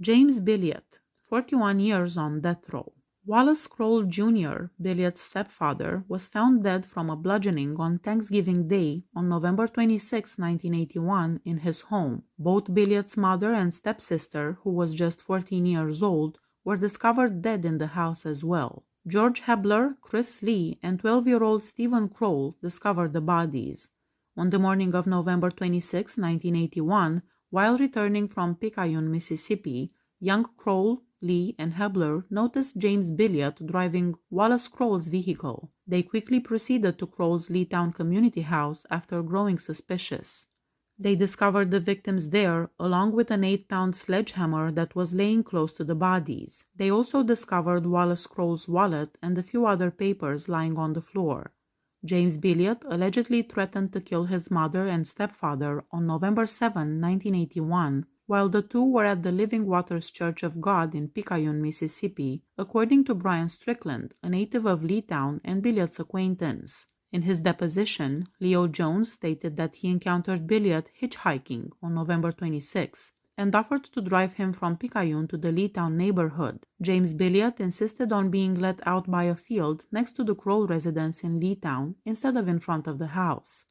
James Billiot, 41 years on death row. Wallace Kroll Jr., Billiot's stepfather, was found dead from a bludgeoning on Thanksgiving Day on November 26, 1981, in his home. Both Billiot's mother and stepsister, who was just 14 years old, were discovered dead in the house as well. George Hebler, Chris Lee, and 12-year-old Stephen Kroll discovered the bodies. On the morning of November 26, 1981, while returning from Picayune, Mississippi, young Kroll, Lee, and Hebler noticed James Billiot driving Wallace Kroll's vehicle. They quickly proceeded to Kroll's Leetown community house after growing suspicious. They discovered the victims there, along with an 8-pound sledgehammer that was laying close to the bodies. They also discovered Wallace Kroll's wallet and a few other papers lying on the floor. James Billiot allegedly threatened to kill his mother and stepfather on November 7, 1981, while the two were at the Living Waters Church of God in Picayune, Mississippi, according to Brian Strickland, a native of Leetown and Billiot's acquaintance. In his deposition, Leo Jones stated that he encountered Billiot hitchhiking on November 26 and offered to drive him from Picayune to the Leetown neighborhood. James Billiot insisted on being let out by a field next to the Kroll residence in Leetown instead of in front of the house.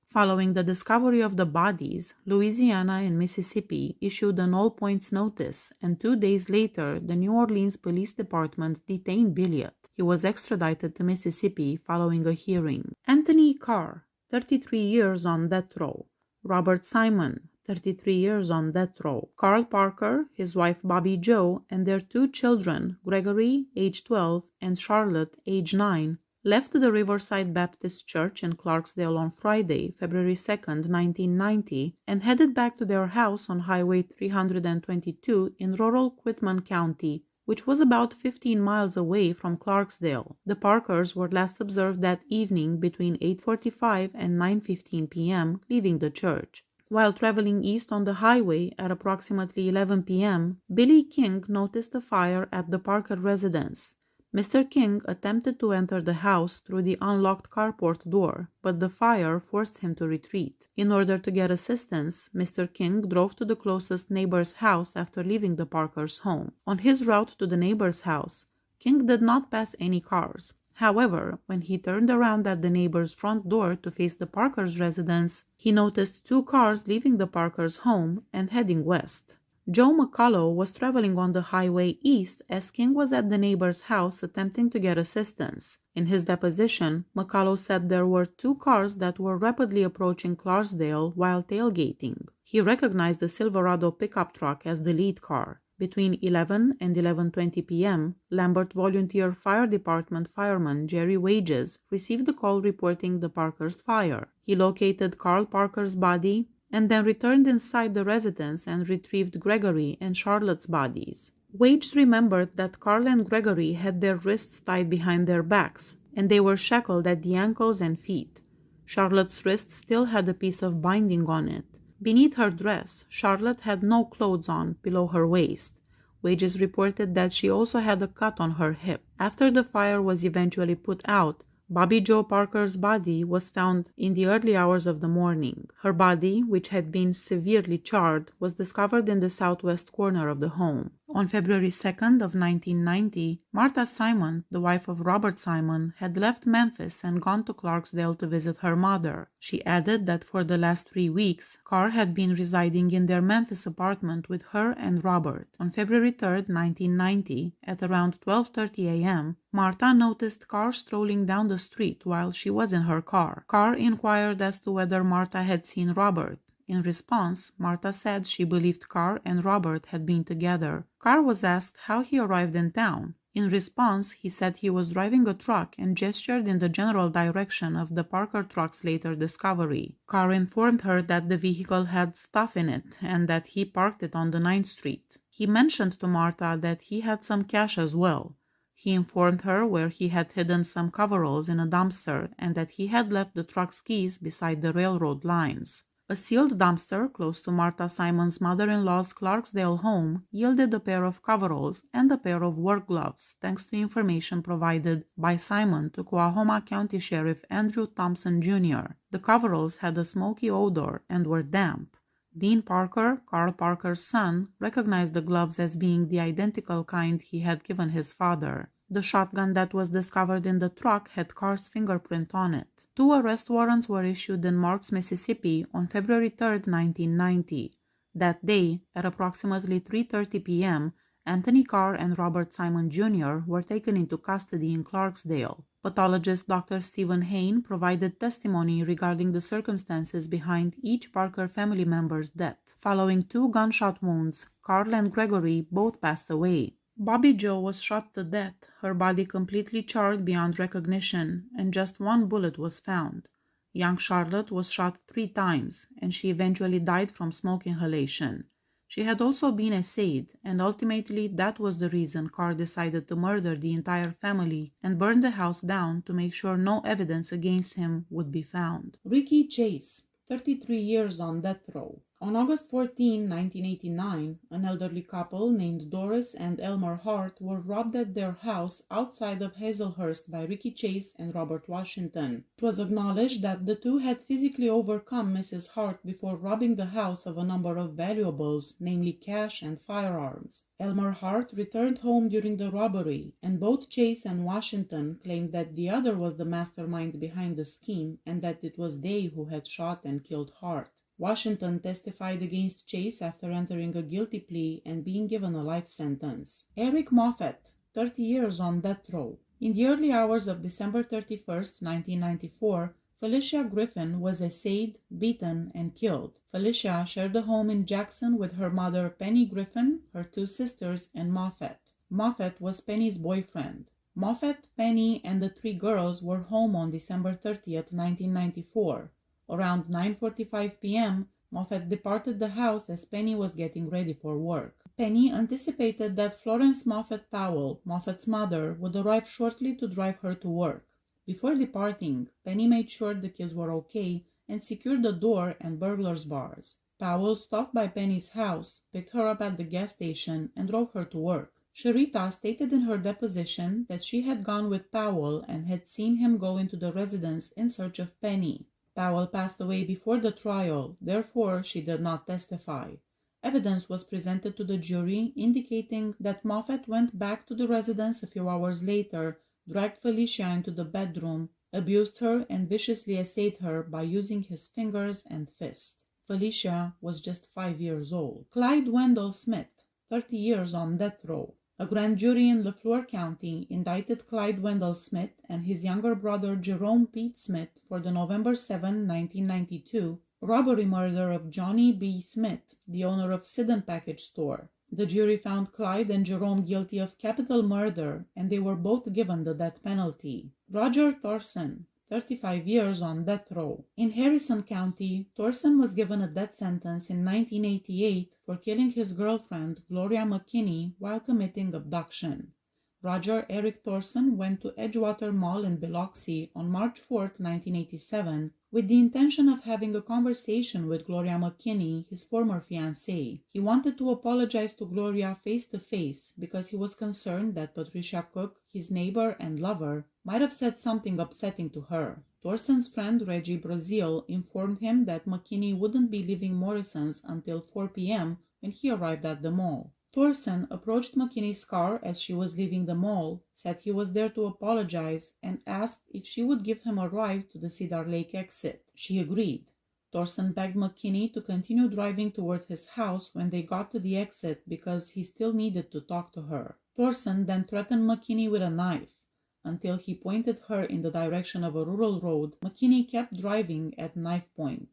Following the discovery of the bodies, Louisiana and Mississippi issued an all-points notice, and 2 days later, the New Orleans Police Department detained Billiot. He was extradited to Mississippi following a hearing. Anthony Carr, 33 years on death row. Robert Simon, 33 years on death row. Carl Parker, his wife Bobby Jo, and their 2 children, Gregory, age 12, and Charlotte, age 9, left the Riverside Baptist Church in Clarksdale on Friday, February 2, 1990, and headed back to their house on Highway 322 in rural Quitman County, which was about 15 miles away from Clarksdale. The Parkers were last observed that evening between 8:45 and 9:15 p.m., leaving the church. While traveling east on the highway at approximately 11 p.m., Billy King noticed a fire at the Parker residence. Mr. King attempted to enter the house through the unlocked carport door, but the fire forced him to retreat. In order to get assistance, Mr. King drove to the closest neighbor's house after leaving the Parkers' home. On his route to the neighbor's house, King did not pass any cars. However, when he turned around at the neighbor's front door to face the Parkers' residence, he noticed 2 cars leaving the Parkers' home and heading west. Joe McCullough was traveling on the highway east as King was at the neighbor's house attempting to get assistance. In his deposition, McCullough said there were 2 cars that were rapidly approaching Clarksdale while tailgating. He recognized the Silverado pickup truck as the lead car. Between 11 and 11:20 p.m., Lambert Volunteer Fire Department fireman Jerry Wages received a call reporting the Parkers' fire. He located Carl Parker's body and then returned inside the residence and retrieved Gregory and Charlotte's bodies. Wages remembered that Carl and Gregory had their wrists tied behind their backs, and they were shackled at the ankles and feet. Charlotte's wrist still had a piece of binding on it. Beneath her dress, Charlotte had no clothes on below her waist. Wages reported that she also had a cut on her hip. After the fire was eventually put out, Bobby Jo Parker's body was found in the early hours of the morning. Her body, which had been severely charred, was discovered in the southwest corner of the home. On February 2nd of 1990, Martha Simon, the wife of Robert Simon, had left Memphis and gone to Clarksdale to visit her mother. She added that for the last 3 weeks, Carr had been residing in their Memphis apartment with her and Robert. On February 3rd, 1990, at around 12:30 a.m., Martha noticed Carr strolling down the street while she was in her car. Carr inquired as to whether Martha had seen Robert. In response, Martha said she believed Carr and Robert had been together. Carr was asked how he arrived in town. In response, he said he was driving a truck and gestured in the general direction of the Parker truck's later discovery. Carr informed her that the vehicle had stuff in it and that he parked it on the 9th Street. He mentioned to Martha that he had some cash as well. He informed her where he had hidden some coveralls in a dumpster and that he had left the truck's keys beside the railroad lines. A sealed dumpster close to Martha Simon's mother-in-law's Clarksdale home yielded a pair of coveralls and a pair of work gloves, thanks to information provided by Simon to Coahoma County Sheriff Andrew Thompson Jr. The coveralls had a smoky odor and were damp. Dean Parker, Carl Parker's son, recognized the gloves as being the identical kind he had given his father. The shotgun that was discovered in the truck had Carr's fingerprint on it. 2 arrest warrants were issued in Marks, Mississippi on February 3, 1990. That day, at approximately 3:30 p.m., Anthony Carr and Robert Simon Jr. were taken into custody in Clarksdale. Pathologist Dr. Stephen Hain provided testimony regarding the circumstances behind each Parker family member's death. Following 2 gunshot wounds, Carl and Gregory both passed away. Bobby Jo was shot to death, her body completely charred beyond recognition, and just 1 bullet was found. Young Charlotte was shot 3 times, and she eventually died from smoke inhalation. She had also been essayed, and ultimately that was the reason Carr decided to murder the entire family and burn the house down to make sure no evidence against him would be found. Ricky Chase, 33 years on death row. On August 14, 1989, an elderly couple named Doris and Elmer Hart were robbed at their house outside of Hazelhurst by Ricky Chase and Robert Washington. It was acknowledged that the 2 had physically overcome Mrs. Hart before robbing the house of a number of valuables, namely cash and firearms. Elmer Hart returned home during the robbery, and both Chase and Washington claimed that the other was the mastermind behind the scheme and that it was they who had shot and killed Hart. Washington testified against Chase after entering a guilty plea and being given a life sentence. Eric Moffett, 30 years on death row. In the early hours of December 31, 1994, Felicia Griffin was essayed, beaten, and killed. Felicia shared a home in Jackson with her mother Penny Griffin, her 2 sisters, and Moffett. Moffett was Penny's boyfriend. Moffett, Penny, and the 3 girls were home on December 30, 1994. Around 9:45 p.m., Moffett departed the house as Penny was getting ready for work. Penny anticipated that Florence Moffett Powell, Moffett's mother, would arrive shortly to drive her to work. Before departing, Penny made sure the kids were okay and secured the door and burglar's bars. Powell stopped by Penny's house, picked her up at the gas station, and drove her to work. Sharita stated in her deposition that she had gone with Powell and had seen him go into the residence in search of Penny. Powell passed away before the trial, therefore she did not testify. Evidence was presented to the jury indicating that Moffett went back to the residence a few hours later, dragged Felicia into the bedroom, abused her, and viciously essayed her by using his fingers and fists. Felicia was just 5 years old. Clyde Wendel Smith, 30 years on death row. A grand jury in Leflore County indicted Clyde Wendell Smith and his younger brother Jerome Pete Smith for the November 7, 1992, robbery murder of Johnny B. Smith, the owner of Sidon Package Store. The jury found Clyde and Jerome guilty of capital murder, and they were both given the death penalty. Roger Thorson, 35 years on death row. In Harrison County, Thorson was given a death sentence in 1988 for killing his girlfriend, Gloria McKinney, while committing abduction. Roger Eric Thorson went to Edgewater Mall in Biloxi on March 4, 1987, with the intention of having a conversation with Gloria McKinney, his former fiancée. He wanted to apologize to Gloria face-to-face because he was concerned that Patricia Cook, his neighbor and lover, might have said something upsetting to her. Thorson's friend Reggie Brazil informed him that McKinney wouldn't be leaving Morrison's until 4 p.m. when he arrived at the mall. Thorson approached McKinney's car as she was leaving the mall, said he was there to apologize, and asked if she would give him a ride to the Cedar Lake exit. She agreed. Thorson begged McKinney to continue driving toward his house when they got to the exit because he still needed to talk to her. Thorson then threatened McKinney with a knife. Until he pointed her in the direction of a rural road, McKinney kept driving at knife point.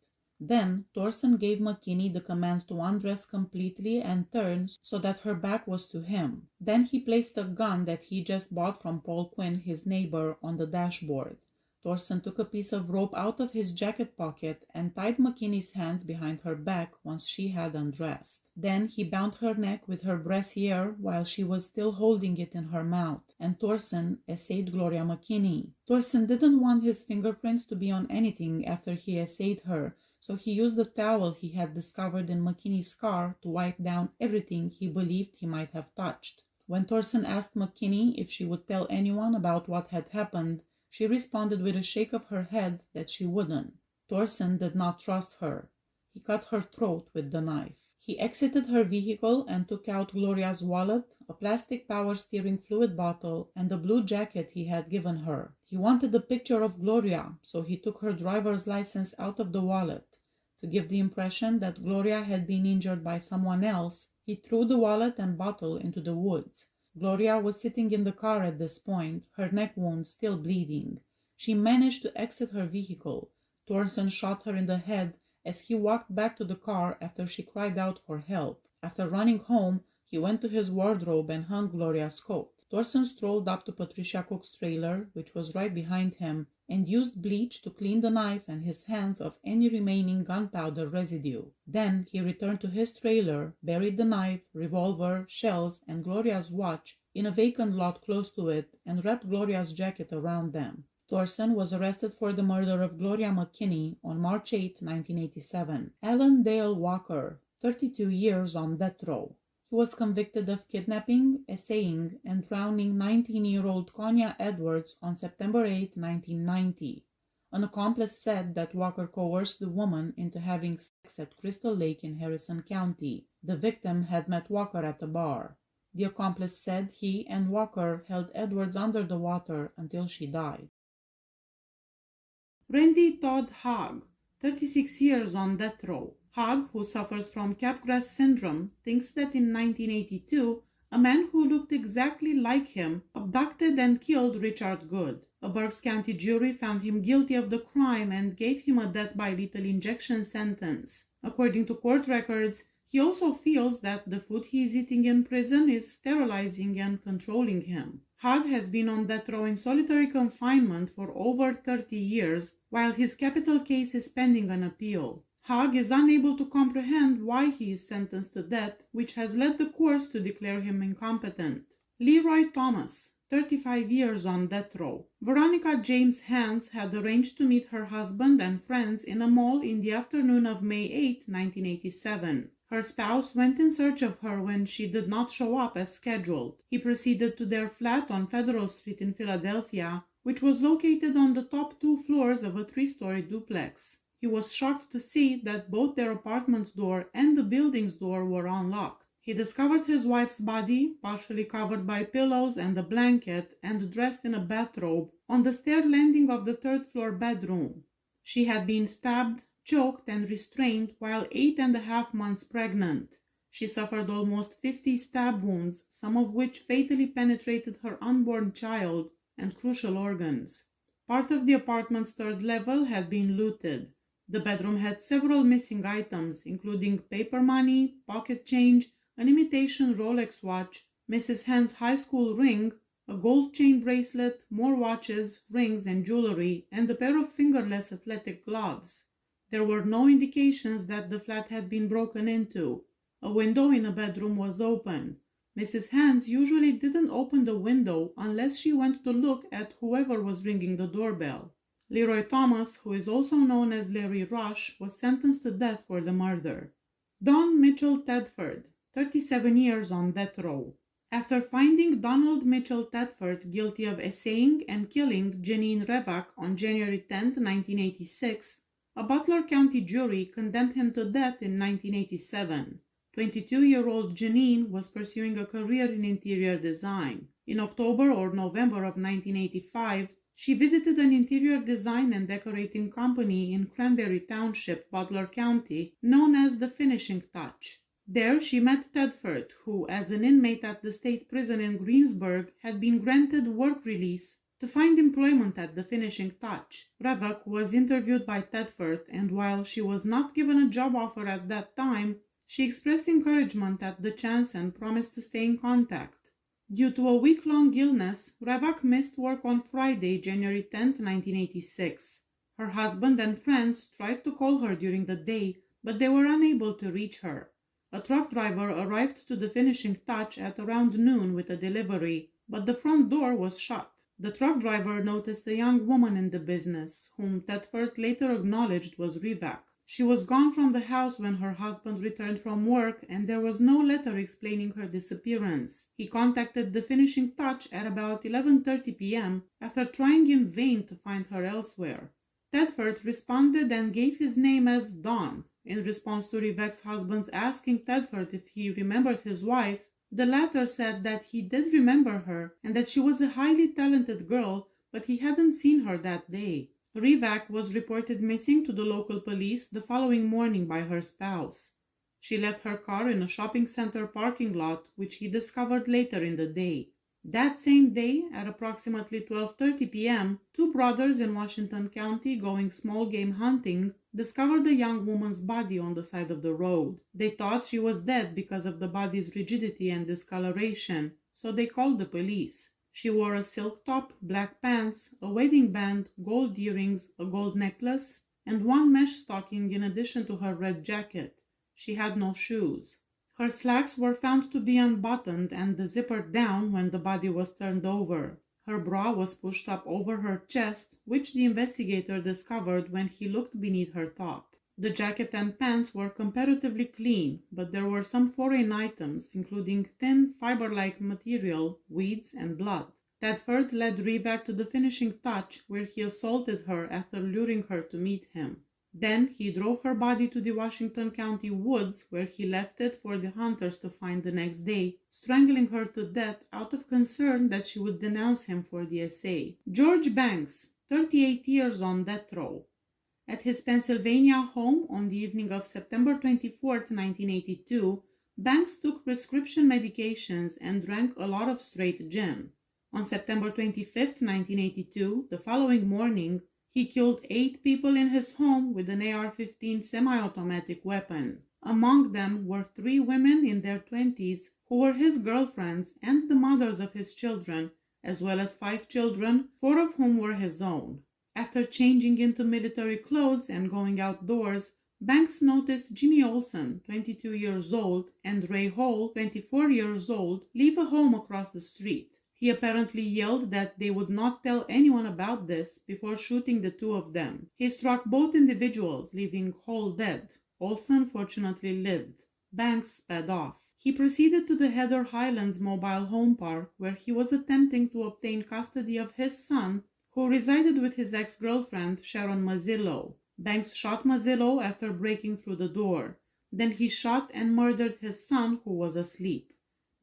Then, Thorson gave McKinney the command to undress completely and turn so that her back was to him. Then he placed a gun that he just bought from Paul Quinn, his neighbor, on the dashboard. Thorson took a piece of rope out of his jacket pocket and tied McKinney's hands behind her back once she had undressed. Then he bound her neck with her brassiere while she was still holding it in her mouth, and Thorson essayed Gloria McKinney. Thorson didn't want his fingerprints to be on anything after he essayed her, so he used the towel he had discovered in McKinney's car to wipe down everything he believed he might have touched. When Thorson asked McKinney if she would tell anyone about what had happened, she responded with a shake of her head that she wouldn't. Thorson did not trust her. He cut her throat with the knife. He exited her vehicle and took out Gloria's wallet, a plastic power steering fluid bottle, and the blue jacket he had given her. He wanted a picture of Gloria, so he took her driver's license out of the wallet. To give the impression that Gloria had been injured by someone else, he threw the wallet and bottle into the woods. Gloria was sitting in the car at this point, her neck wound still bleeding. She managed to exit her vehicle. Thorson shot her in the head as he walked back to the car after she cried out for help. After running home, he went to his wardrobe and hung Gloria's coat. Thorson strolled up to Patricia Cook's trailer, which was right behind him, and used bleach to clean the knife and his hands of any remaining gunpowder residue. Then he returned to his trailer, buried the knife, revolver, shells, and Gloria's watch in a vacant lot close to it, and wrapped Gloria's jacket around them. Thorson was arrested for the murder of Gloria McKinney on March 8, 1987. Alen Walker, 32 years on death row. He was convicted of kidnapping, essaying, and drowning 19-year-old Konya Edwards on September 8, 1990. An accomplice said that Walker coerced the woman into having sex at Crystal Lake in Harrison County. The victim had met Walker at the bar. The accomplice said he and Walker held Edwards under the water until she died. Randy Todd Hug, 36 years on death row. Hug, who suffers from Capgras syndrome, thinks that in 1982, a man who looked exactly like him abducted and killed Richard Good. A Berks County jury found him guilty of the crime and gave him a death by lethal injection sentence. According to court records, he also feels that the food he is eating in prison is sterilizing and controlling him. Hug has been on death row in solitary confinement for over 30 years, while his capital case is pending an appeal. Hug is unable to comprehend why he is sentenced to death, which has led the courts to declare him incompetent. Leroy Thomas, 35 years on death row. Veronica James Hans had arranged to meet her husband and friends in a mall in the afternoon of May 8, 1987. Her spouse went in search of her when she did not show up as scheduled. He proceeded to their flat on Federal Street in Philadelphia, which was located on the top 2 floors of a 3-story duplex. He was shocked to see that both their apartment's door and the building's door were unlocked. He discovered his wife's body, partially covered by pillows and a blanket, and dressed in a bathrobe, on the stair landing of the 3rd-floor bedroom. She had been stabbed, choked, and restrained while 8.5 months pregnant. She suffered almost 50 stab wounds, some of which fatally penetrated her unborn child and crucial organs. Part of the apartment's 3rd level had been looted. The bedroom had several missing items, including paper money, pocket change, an imitation Rolex watch, Mrs. Hand's high school ring, a gold chain bracelet, more watches, rings, and jewelry, and a pair of fingerless athletic gloves. There were no indications that the flat had been broken into. A window in a bedroom was open. Mrs. Hands usually didn't open the window unless she went to look at whoever was ringing the doorbell. Leroy Thomas, who is also known as Larry Rush, was sentenced to death for the murder. Don Mitchell Tedford, 37 years on death row. After finding Donald Mitchell Tedford guilty of essaying and killing Janine Revac on January 10, 1986, a Butler County jury condemned him to death in 1987. 22-year-old Janine was pursuing a career in interior design. In October or November of 1985, she visited an interior design and decorating company in Cranberry Township, Butler County, known as The Finishing Touch. There she met Tedford, who, as an inmate at the state prison in Greensburg, had been granted work release to find employment at The Finishing Touch. Revac was interviewed by Tedford, and while she was not given a job offer at that time, she expressed encouragement at the chance and promised to stay in contact. Due to a week-long illness, Revac missed work on Friday, January 10, 1986. Her husband and friends tried to call her during the day, but they were unable to reach her. A truck driver arrived to The Finishing Touch at around noon with a delivery, but the front door was shut. The truck driver noticed a young woman in the business, whom Tedford later acknowledged was Revac. She was gone from the house when her husband returned from work, and there was no letter explaining her disappearance. He contacted The Finishing Touch at about 11:30 p.m. after trying in vain to find her elsewhere. Tedford responded and gave his name as Don. In response to Revek's husband's asking Tedford if he remembered his wife, the latter said that he did remember her and that she was a highly talented girl, but he hadn't seen her that day. Revek was reported missing to the local police the following morning by her spouse. She left her car in a shopping center parking lot, which he discovered later in the day. That same day, at approximately 12:30 p.m., two brothers in Washington County going small game hunting discovered a young woman's body on the side of the road. They thought she was dead because of the body's rigidity and discoloration, so they called the police. She wore a silk top, black pants, a wedding band, gold earrings, a gold necklace, and one mesh stocking in addition to her red jacket. She had no shoes. Her slacks were found to be unbuttoned and zippered down when the body was turned over. Her bra was pushed up over her chest, which the investigator discovered when he looked beneath her top. The jacket and pants were comparatively clean, but there were some foreign items, including thin, fiber-like material, weeds, and blood. Tedford led Revek to the finishing touch, where he assaulted her after luring her to meet him. Then he drove her body to the Washington County woods, where he left it for the hunters to find the next day, strangling her to death out of concern that she would denounce him for the essay. George Banks, 38 years on death row. At his Pennsylvania home on the evening of September 24, 1982, Banks took prescription medications and drank a lot of straight gin. On September 25, 1982, the following morning, he killed 8 people in his home with an AR-15 semi-automatic weapon. Among them were 3 women in their 20s who were his girlfriends and the mothers of his children, as well as 5 children, 4 of whom were his own. After changing into military clothes and going outdoors, Banks noticed Jimmy Olsen, 22 years old, and Ray Hall, 24 years old, leave a home across the street. He apparently yelled that they would not tell anyone about this before shooting the 2 of them. He struck both individuals, leaving Hall dead. Olsen fortunately lived. Banks sped off. He proceeded to the Heather Highlands mobile home park, where he was attempting to obtain custody of his son, who resided with his ex-girlfriend, Sharon Mazzillo. Banks shot Mazzillo after breaking through the door. Then he shot and murdered his son, who was asleep.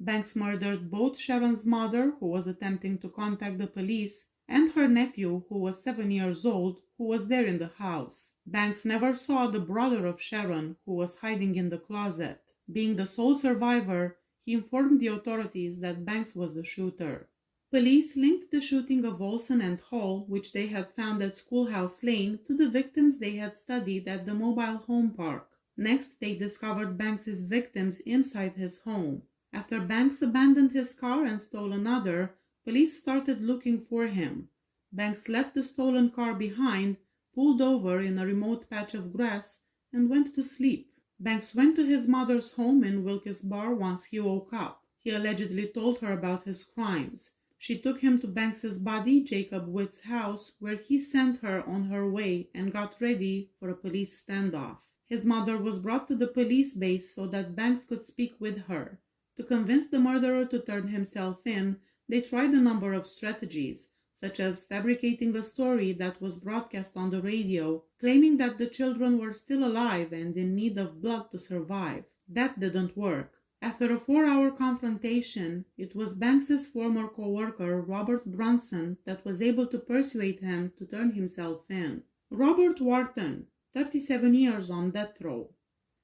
Banks murdered both Sharon's mother, who was attempting to contact the police, and her nephew, who was 7 years old, who was there in the house. Banks never saw the brother of Sharon, who was hiding in the closet. Being the sole survivor, he informed the authorities that Banks was the shooter. Police linked the shooting of Olsen and Hall, which they had found at Schoolhouse Lane, to the victims they had studied at the mobile home park. Next, they discovered Banks's victims inside his home. After Banks abandoned his car and stole another, police started looking for him. Banks left the stolen car behind, pulled over in a remote patch of grass, and went to sleep. Banks went to his mother's home in Wilkes-Barre once he woke up. He allegedly told her about his crimes. She took him to Banks's buddy, Jacob Witt's house, where he sent her on her way and got ready for a police standoff. His mother was brought to the police base so that Banks could speak with her. To convince the murderer to turn himself in, they tried a number of strategies, such as fabricating a story that was broadcast on the radio, claiming that the children were still alive and in need of blood to survive. That didn't work. After a 4-hour confrontation, it was Banks's former co-worker, Robert Brunson, that was able to persuade him to turn himself in. Robert Wharton, 37 years on death row.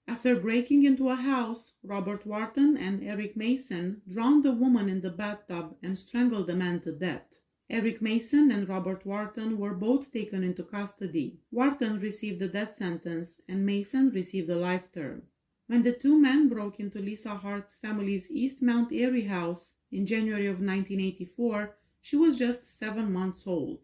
After breaking into a house, Robert Wharton and Eric Mason drowned a woman in the bathtub and strangled the man to death. Eric Mason and Robert Wharton were both taken into custody. Wharton received a death sentence and Mason received a life term. When the 2 men broke into Lisa Hart's family's East Mount Airy house in January of 1984, she was just 7 months old.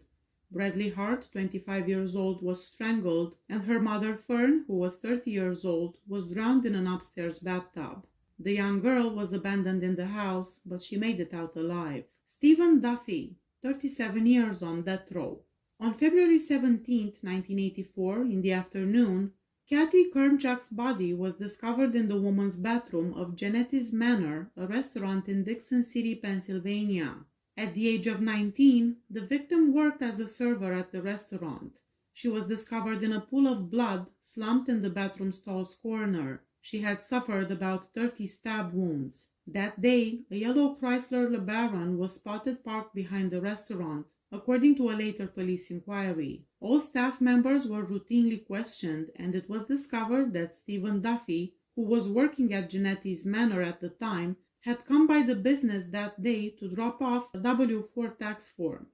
Bradley Hart, 25 years old, was strangled, and her mother Fern, who was 30 years old, was drowned in an upstairs bathtub. The young girl was abandoned in the house, but she made it out alive. Stephen Duffy, 37 years on death row. On February 17, 1984, in the afternoon, Kathy Kernchuk's body was discovered in the woman's bathroom of Genetti's Manor, a restaurant in Dixon City, Pennsylvania. At the age of 19, the victim worked as a server at the restaurant. She was discovered in a pool of blood slumped in the bathroom stall's corner. She had suffered about 30 stab wounds. That day, a yellow Chrysler LeBaron was spotted parked behind the restaurant, according to a later police inquiry. All staff members were routinely questioned, and it was discovered that Stephen Duffy, who was working at Genetti's Manor at the time, had come by the business that day to drop off a W-4 tax form.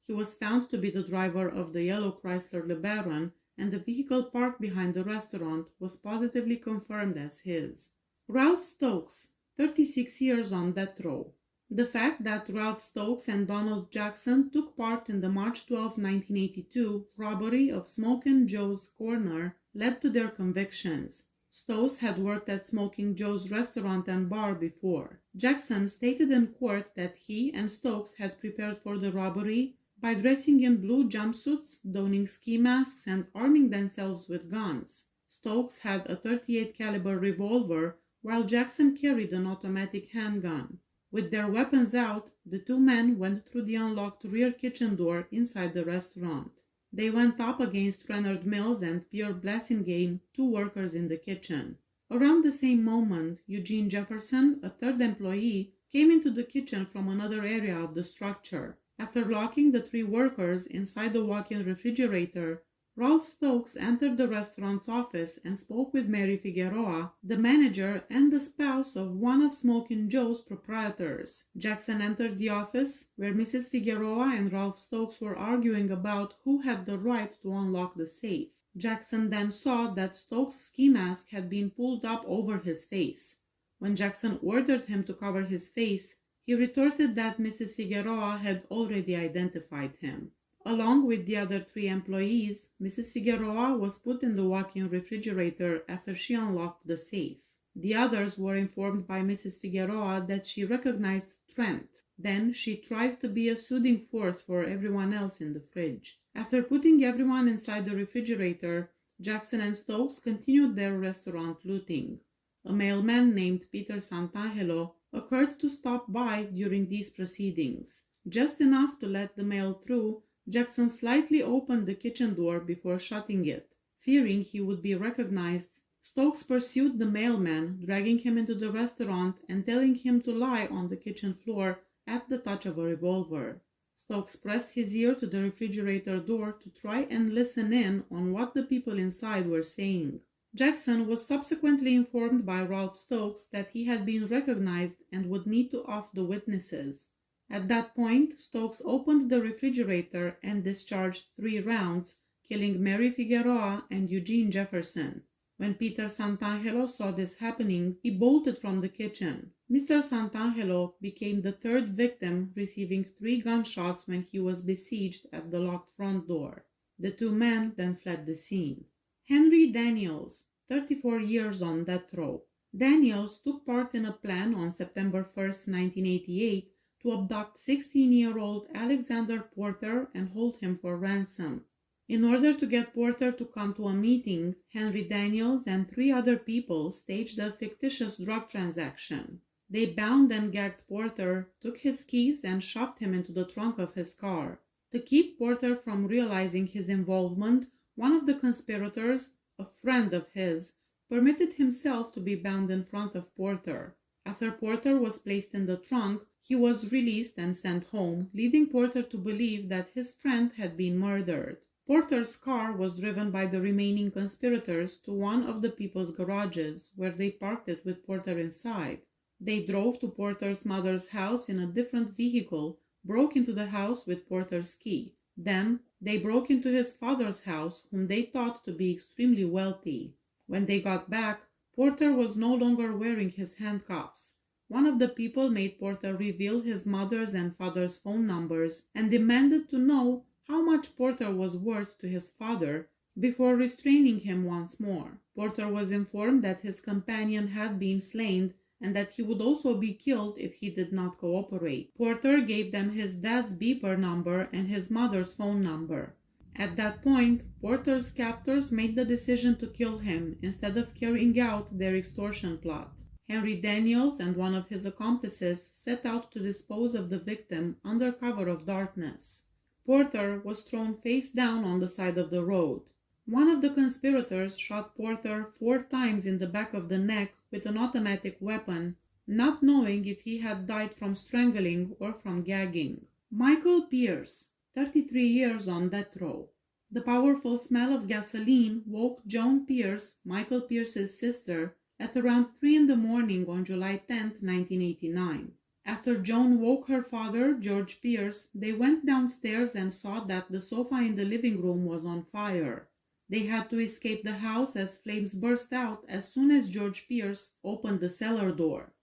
He was found to be the driver of the yellow Chrysler LeBaron, and the vehicle parked behind the restaurant was positively confirmed as his. Ralph Stokes, 36 years on death row. The fact that Ralph Stokes and Donald Jackson took part in the March 12, 1982 robbery of Smokin' Joe's Corner led to their convictions. Stokes had worked at Smoking Joe's restaurant and bar before. Jackson stated in court that he and Stokes had prepared for the robbery by dressing in blue jumpsuits, donning ski masks, and arming themselves with guns. Stokes had a .38 caliber revolver, while Jackson carried an automatic handgun. With their weapons out, the two men went through the unlocked rear kitchen door inside the restaurant. They went up against Renard Mills and Pierre Blasingame, two workers in the kitchen. Around the same moment, Eugene Jefferson, a third employee, came into the kitchen from another area of the structure. After locking the three workers inside the walk-in refrigerator, Ralph Stokes entered the restaurant's office and spoke with Mary Figueroa, the manager and the spouse of one of Smokin' Joe's proprietors. Jackson entered the office, where Mrs. Figueroa and Ralph Stokes were arguing about who had the right to unlock the safe. Jackson then saw that Stokes' ski mask had been pulled up over his face. When Jackson ordered him to cover his face, he retorted that Mrs. Figueroa had already identified him. Along with the other three employees, Mrs. Figueroa was put in the walk-in refrigerator after she unlocked the safe. The others were informed by Mrs. Figueroa that she recognized Trent. Then she tried to be a soothing force for everyone else in the fridge. After putting everyone inside the refrigerator, Jackson and Stokes continued their restaurant looting. A mailman named Peter Santangelo occurred to stop by during these proceedings. Just enough to let the mail through, Jackson slightly opened the kitchen door before shutting it. Fearing he would be recognized, Stokes pursued the mailman, dragging him into the restaurant and telling him to lie on the kitchen floor at the touch of a revolver. Stokes pressed his ear to the refrigerator door to try and listen in on what the people inside were saying. Jackson was subsequently informed by Ralph Stokes that he had been recognized and would need to off the witnesses. At that point, Stokes opened the refrigerator and discharged 3 rounds, killing Mary Figueroa and Eugene Jefferson. When Peter Santangelo saw this happening, he bolted from the kitchen. Mr. Santangelo became the 3rd victim, receiving 3 gunshots when he was besieged at the locked front door. The 2 men then fled the scene. Henry Daniels, 34 years on death row. Daniels took part in a plan on September 1, 1988, to abduct 16-year-old Alexander Porter and hold him for ransom. In order to get Porter to come to a meeting, Henry Daniels and 3 other people staged a fictitious drug transaction. They bound and gagged Porter, took his keys, and shoved him into the trunk of his car. To keep Porter from realizing his involvement, one of the conspirators, a friend of his, permitted himself to be bound in front of Porter. After Porter was placed in the trunk, he was released and sent home, leading Porter to believe that his friend had been murdered. Porter's car was driven by the remaining conspirators to one of the people's garages, where they parked it with Porter inside. They drove to Porter's mother's house in a different vehicle, broke into the house with Porter's key. Then, they broke into his father's house, whom they thought to be extremely wealthy. When they got back, Porter was no longer wearing his handcuffs. One of the people made Porter reveal his mother's and father's phone numbers and demanded to know how much Porter was worth to his father before restraining him once more. Porter was informed that his companion had been slain and that he would also be killed if he did not cooperate. Porter gave them his dad's beeper number and his mother's phone number. At that point, Porter's captors made the decision to kill him instead of carrying out their extortion plot. Henry Daniels and one of his accomplices set out to dispose of the victim under cover of darkness. Porter was thrown face down on the side of the road. One of the conspirators shot Porter 4 times in the back of the neck with an automatic weapon, not knowing if he had died from strangling or from gagging. Michael Pierce, 33 years on death row. The powerful smell of gasoline woke Joan Pierce, Michael Pierce's sister, at around 3 in the morning on July 10, 1989. After Joan woke her father, George Pierce, they went downstairs and saw that the sofa in the living room was on fire. They had to escape the house as flames burst out as soon as George Pierce opened the cellar door.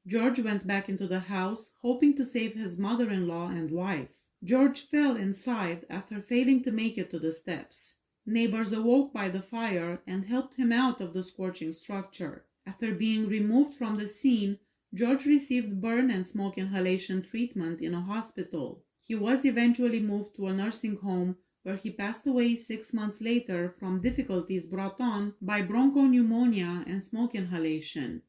George went back into the house, hoping to save his mother-in-law and wife. George fell inside after failing to make it to the steps. Neighbors awoke by the fire and helped him out of the scorching structure. After being removed from the scene, George received burn and smoke inhalation treatment in a hospital. He was eventually moved to a nursing home where he passed away 6 months later from difficulties brought on by bronchopneumonia and smoke inhalation.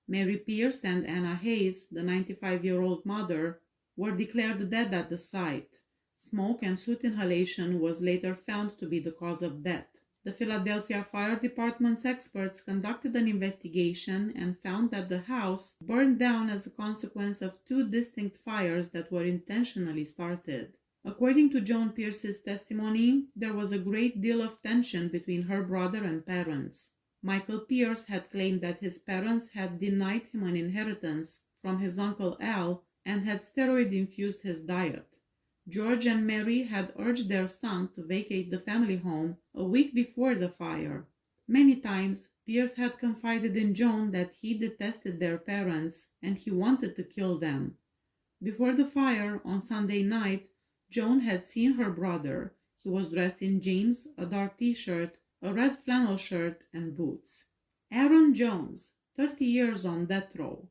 Mary Pierce and Anna Hayes, the 95-year-old mother, were declared dead at the site. Smoke and soot inhalation was later found to be the cause of death. The Philadelphia Fire Department's experts conducted an investigation and found that the house burned down as a consequence of 2 distinct fires that were intentionally started. According to Joan Pierce's testimony, there was a great deal of tension between her brother and parents. Michael Pierce had claimed that his parents had denied him an inheritance from his uncle Al and had steroid-infused his diet. George and Mary had urged their son to vacate the family home a week before the fire. Many times, Pierce had confided in Joan that he detested their parents and he wanted to kill them. Before the fire, on Sunday night, Joan had seen her brother. He was dressed in jeans, a dark t-shirt, a red flannel shirt, and boots. Aaron Jones, 30 years on death row.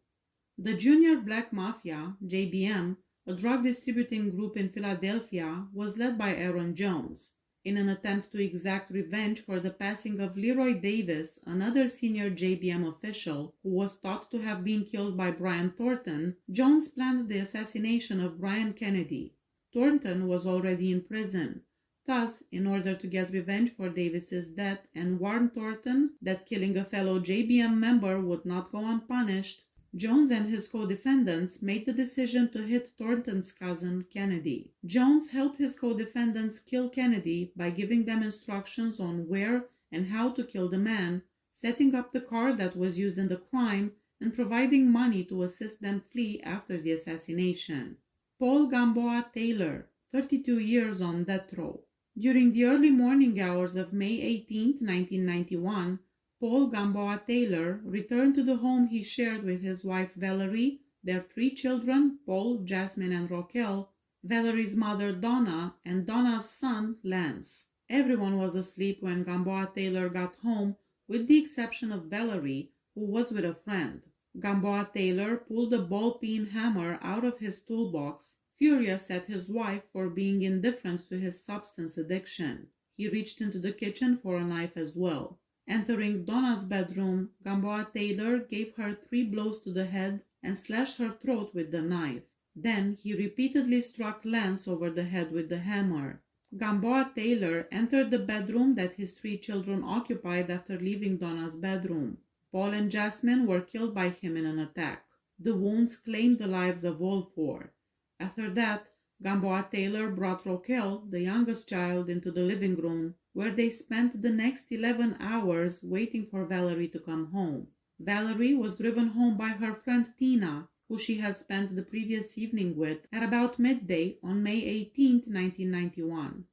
The Junior Black Mafia, JBM, a drug distributing group in Philadelphia, was led by Aaron Jones. In an attempt to exact revenge for the passing of Leroy Davis, another senior JBM official, who was thought to have been killed by Brian Thornton, Jones planned the assassination of Brian Kennedy. Thornton was already in prison. Thus, in order to get revenge for Davis's death and warn Thornton that killing a fellow JBM member would not go unpunished, Jones and his co-defendants made the decision to hit Thornton's cousin, Kennedy. Jones helped his co-defendants kill Kennedy by giving them instructions on where and how to kill the man, setting up the car that was used in the crime, and providing money to assist them flee after the assassination. Paul Gamboa Taylor, 32 years on death row. During the early morning hours of May 18, 1991, Paul Gamboa Taylor returned to the home he shared with his wife Valerie, their 3 children, Paul, Jasmine, and Raquel, Valerie's mother Donna, and Donna's son Lance. Everyone was asleep when Gamboa Taylor got home, with the exception of Valerie, who was with a friend. Gamboa Taylor pulled a ball-peen hammer out of his toolbox, furious at his wife for being indifferent to his substance addiction. He reached into the kitchen for a knife as well. Entering Donna's bedroom, Gamboa Taylor gave her 3 blows to the head and slashed her throat with the knife. Then he repeatedly struck Lance over the head with the hammer. Gamboa Taylor entered the bedroom that his 3 children occupied after leaving Donna's bedroom. Paul and Jasmine were killed by him in an attack. The wounds claimed the lives of all 4. After that, Gamboa Taylor brought Raquel, the youngest child, into the living room, where they spent the next 11 hours waiting for Valerie to come home. Valerie was driven home by her friend Tina, who she had spent the previous evening with, at about midday on May 18, 1991.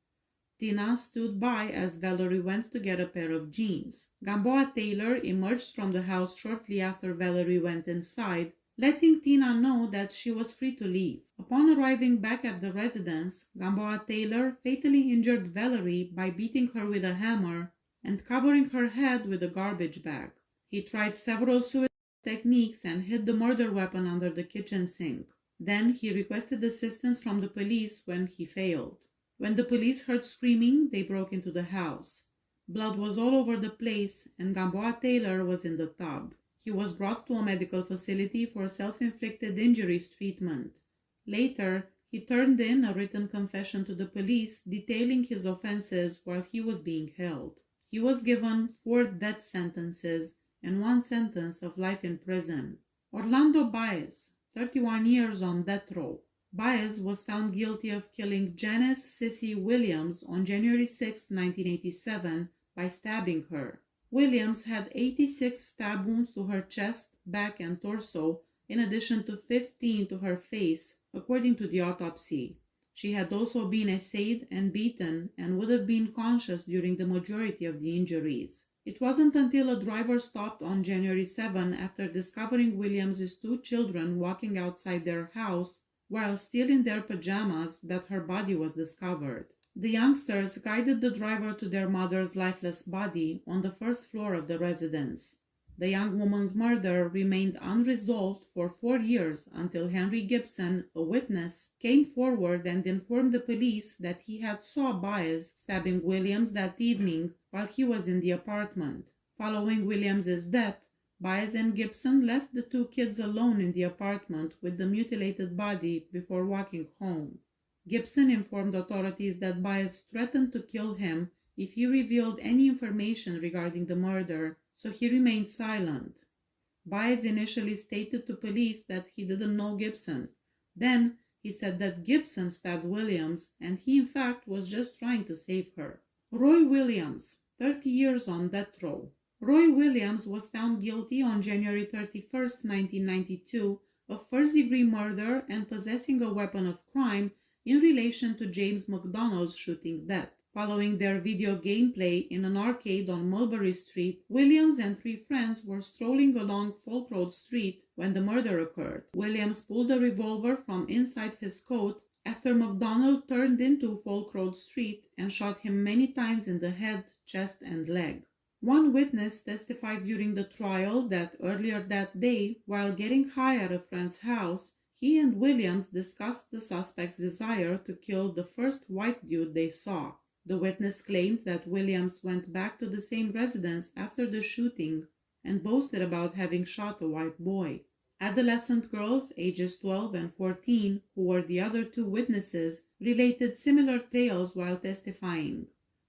Tina stood by as Valerie went to get a pair of jeans. Gamboa Taylor emerged from the house shortly after Valerie went inside, letting Tina know that she was free to leave. Upon arriving back at the residence, Gamboa Taylor fatally injured Valerie by beating her with a hammer and covering her head with a garbage bag. He tried several suicide techniques and hid the murder weapon under the kitchen sink. Then he requested assistance from the police when he failed. When the police heard screaming, they broke into the house. Blood was all over the place and Gamboa Taylor was in the tub. He was brought to a medical facility for self-inflicted injuries treatment. Later, He turned in a written confession to the police detailing his offenses while he was being held. He was given 4 death sentences and 1 sentence of life in prison. Orlando Baez, 31 years on death row. Baez was found guilty of killing Janice Sissy Williams on January 6, 1987, by stabbing her. Williams had 86 stab wounds to her chest, back, and torso, in addition to 15 to her face, according to the autopsy. She had also been assayed and beaten and would have been conscious during the majority of the injuries. It wasn't until a driver stopped on January 7 after discovering Williams' 2 children walking outside their house while still in their pajamas that her body was discovered. The youngsters guided the driver to their mother's lifeless body on the 1st floor of the residence. The young woman's murder remained unresolved for 4 years until Henry Gibson, a witness, came forward and informed the police that he had saw Baez stabbing Williams that evening while he was in the apartment. Following Williams's death, Baez and Gibson left the 2 kids alone in the apartment with the mutilated body before walking home. Gibson informed authorities that Baez threatened to kill him if he revealed any information regarding the murder, so he remained silent. Baez initially stated to police that he didn't know Gibson. Then he said that Gibson stabbed Williams and he in fact was just trying to save her. Roy Williams, 30 years on death row. Roy Williams was found guilty on January 31, 1992 of first-degree murder and possessing a weapon of crime in relation to James McDonough's shooting death. Following their video gameplay in an arcade on Mulberry Street, Williams and 3 friends were strolling along Folk Road Street when the murder occurred. Williams pulled a revolver from inside his coat after McDonough turned into Folk Road Street and shot him many times in the head, chest, and leg. One witness testified during the trial that earlier that day, while getting high at a friend's house, he and Williams discussed the suspect's desire to kill the first white dude they saw. The witness claimed that Williams went back to the same residence after the shooting and boasted about having shot a white boy. Adolescent girls ages 12 and 14, who were the other 2 witnesses, related similar tales while testifying.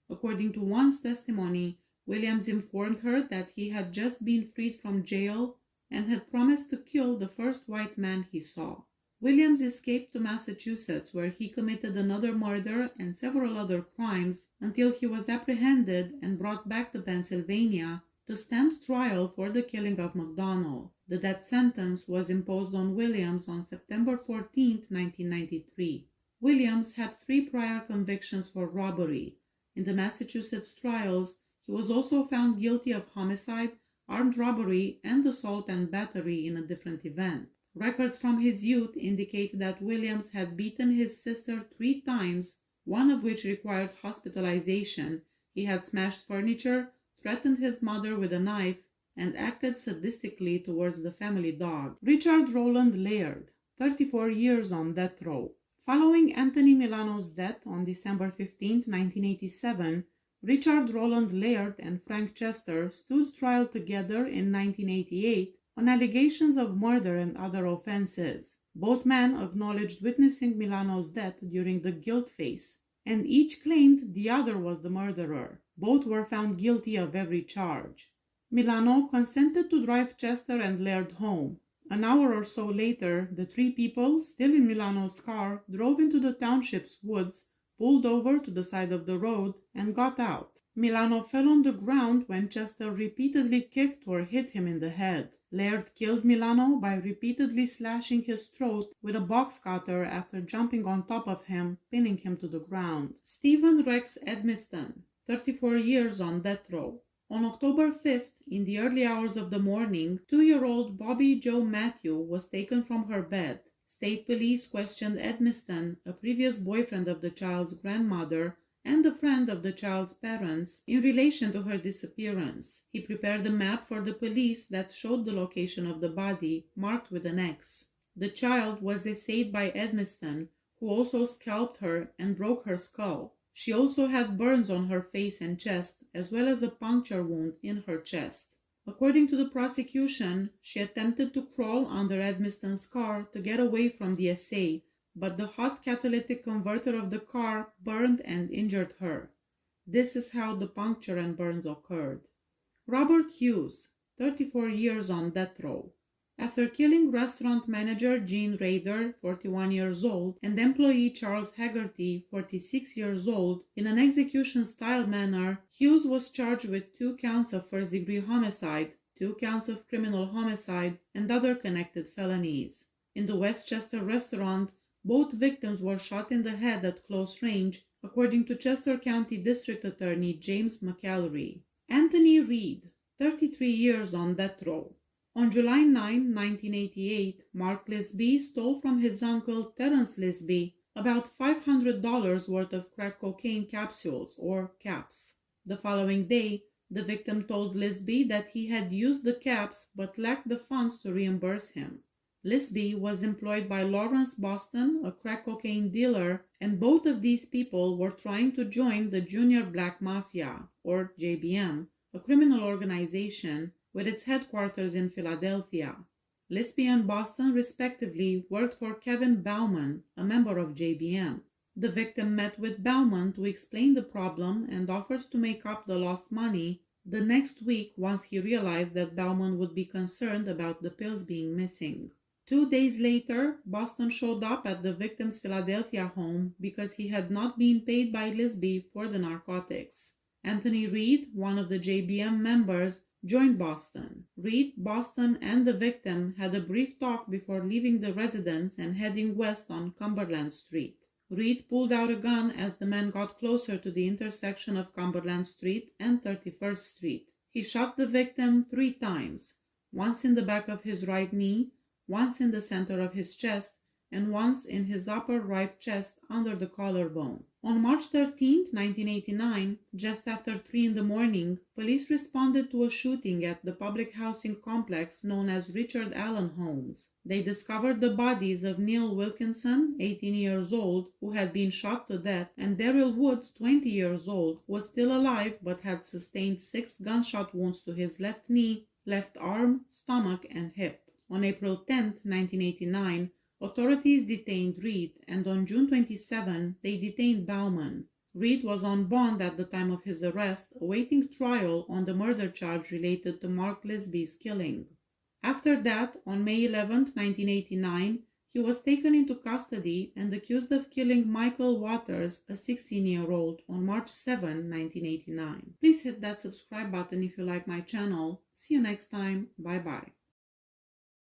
According to one's testimony, Williams informed her that he had just been freed from jail and had promised to kill the first white man he saw. Williams escaped to Massachusetts, where he committed another murder and several other crimes until he was apprehended and brought back to Pennsylvania to stand trial for the killing of McDonough. The death sentence was imposed on Williams on September 14, 1993. Williams had 3 prior convictions for robbery. In the Massachusetts trials, he was also found guilty of homicide, armed robbery, and assault and battery in a different event. Records from his youth indicate that Williams had beaten his sister 3 times, one of which required hospitalization. He had smashed furniture, threatened his mother with a knife, and acted sadistically towards the family dog. Richard Roland Layard, 34 years on death row. Following Anthony Milano's death on December 15, 1987, Richard Roland Layard and Frank Chester stood trial together in 1988 on allegations of murder and other offenses. Both men acknowledged witnessing Milano's death during the guilt phase, and each claimed the other was the murderer. Both were found guilty of every charge. Milano consented to drive Chester and Layard home. An hour or so later, the 3 people, still in Milano's car, drove into the township's woods, pulled over to the side of the road, and got out. Milano fell on the ground when Chester repeatedly kicked or hit him in the head. Layard killed Milano by repeatedly slashing his throat with a box cutter after jumping on top of him, pinning him to the ground. Stephen Rex Edmiston, 34 years on death row. On October 5th, in the early hours of the morning, 2-year-old Bobby Jo Matthew was taken from her bed. State police questioned Edmiston, a previous boyfriend of the child's grandmother and a friend of the child's parents, in relation to her disappearance. He prepared a map for the police that showed the location of the body, marked with an X. The child was assayed by Edmiston, who also scalped her and broke her skull. She also had burns on her face and chest, as well as a puncture wound in her chest. According to the prosecution, she attempted to crawl under Edmiston's car to get away from the assay, but the hot catalytic converter of the car burned and injured her. This is how the puncture and burns occurred. Robert Hughes, 34 years on death row. After killing restaurant manager Gene Rader, 41 years old, and employee Charles Haggerty, 46 years old, in an execution-style manner, Hughes was charged with 2 counts of first-degree homicide, 2 counts of criminal homicide, and other connected felonies. In the Westchester restaurant, both victims were shot in the head at close range, according to Chester County District Attorney James McAllery. Anthony Reed, 33 years on death row. On July 9, 1988, Mark Lisby stole from his uncle Terence Lisby about $500 worth of crack cocaine capsules, or caps. The following day, the victim told Lisby that he had used the caps but lacked the funds to reimburse him. Lisby was employed by Lawrence Boston, a crack cocaine dealer, and both of these people were trying to join the Junior Black Mafia, or JBM, a criminal organization with its headquarters in Philadelphia. Lisby and Boston, respectively, worked for Kevin Bauman, a member of JBM. The victim met with Bauman to explain the problem and offered to make up the lost money the next week once he realized that Bauman would be concerned about the pills being missing. 2 days later, Boston showed up at the victim's Philadelphia home because he had not been paid by Lisby for the narcotics. Anthony Reed, one of the JBM members, joined Boston. Reed, Boston, and the victim had a brief talk before leaving the residence and heading west on Cumberland Street. Reed pulled out a gun as the men got closer to the intersection of Cumberland Street and 31st Street. He shot the victim 3 times, once in the back of his right knee, once in the center of his chest, and once in his upper right chest under the collarbone. On March 13, 1989, just after 3 in the morning, police responded to a shooting at the public housing complex known as Richard Allen Homes. They discovered the bodies of Neil Wilkinson, 18 years old, who had been shot to death, and Daryl Woods, 20 years old, who was still alive but had sustained 6 gunshot wounds to his left knee, left arm, stomach, and hip. On April 10, 1989, authorities detained Reed, and on June 27, they detained Bauman. Reed was on bond at the time of his arrest, awaiting trial on the murder charge related to Mark Lisby's killing. After that, on May 11, 1989, he was taken into custody and accused of killing Michael Waters, a 16-year-old, on March 7, 1989. Please hit that subscribe button if you like my channel. See you next time. Bye-bye.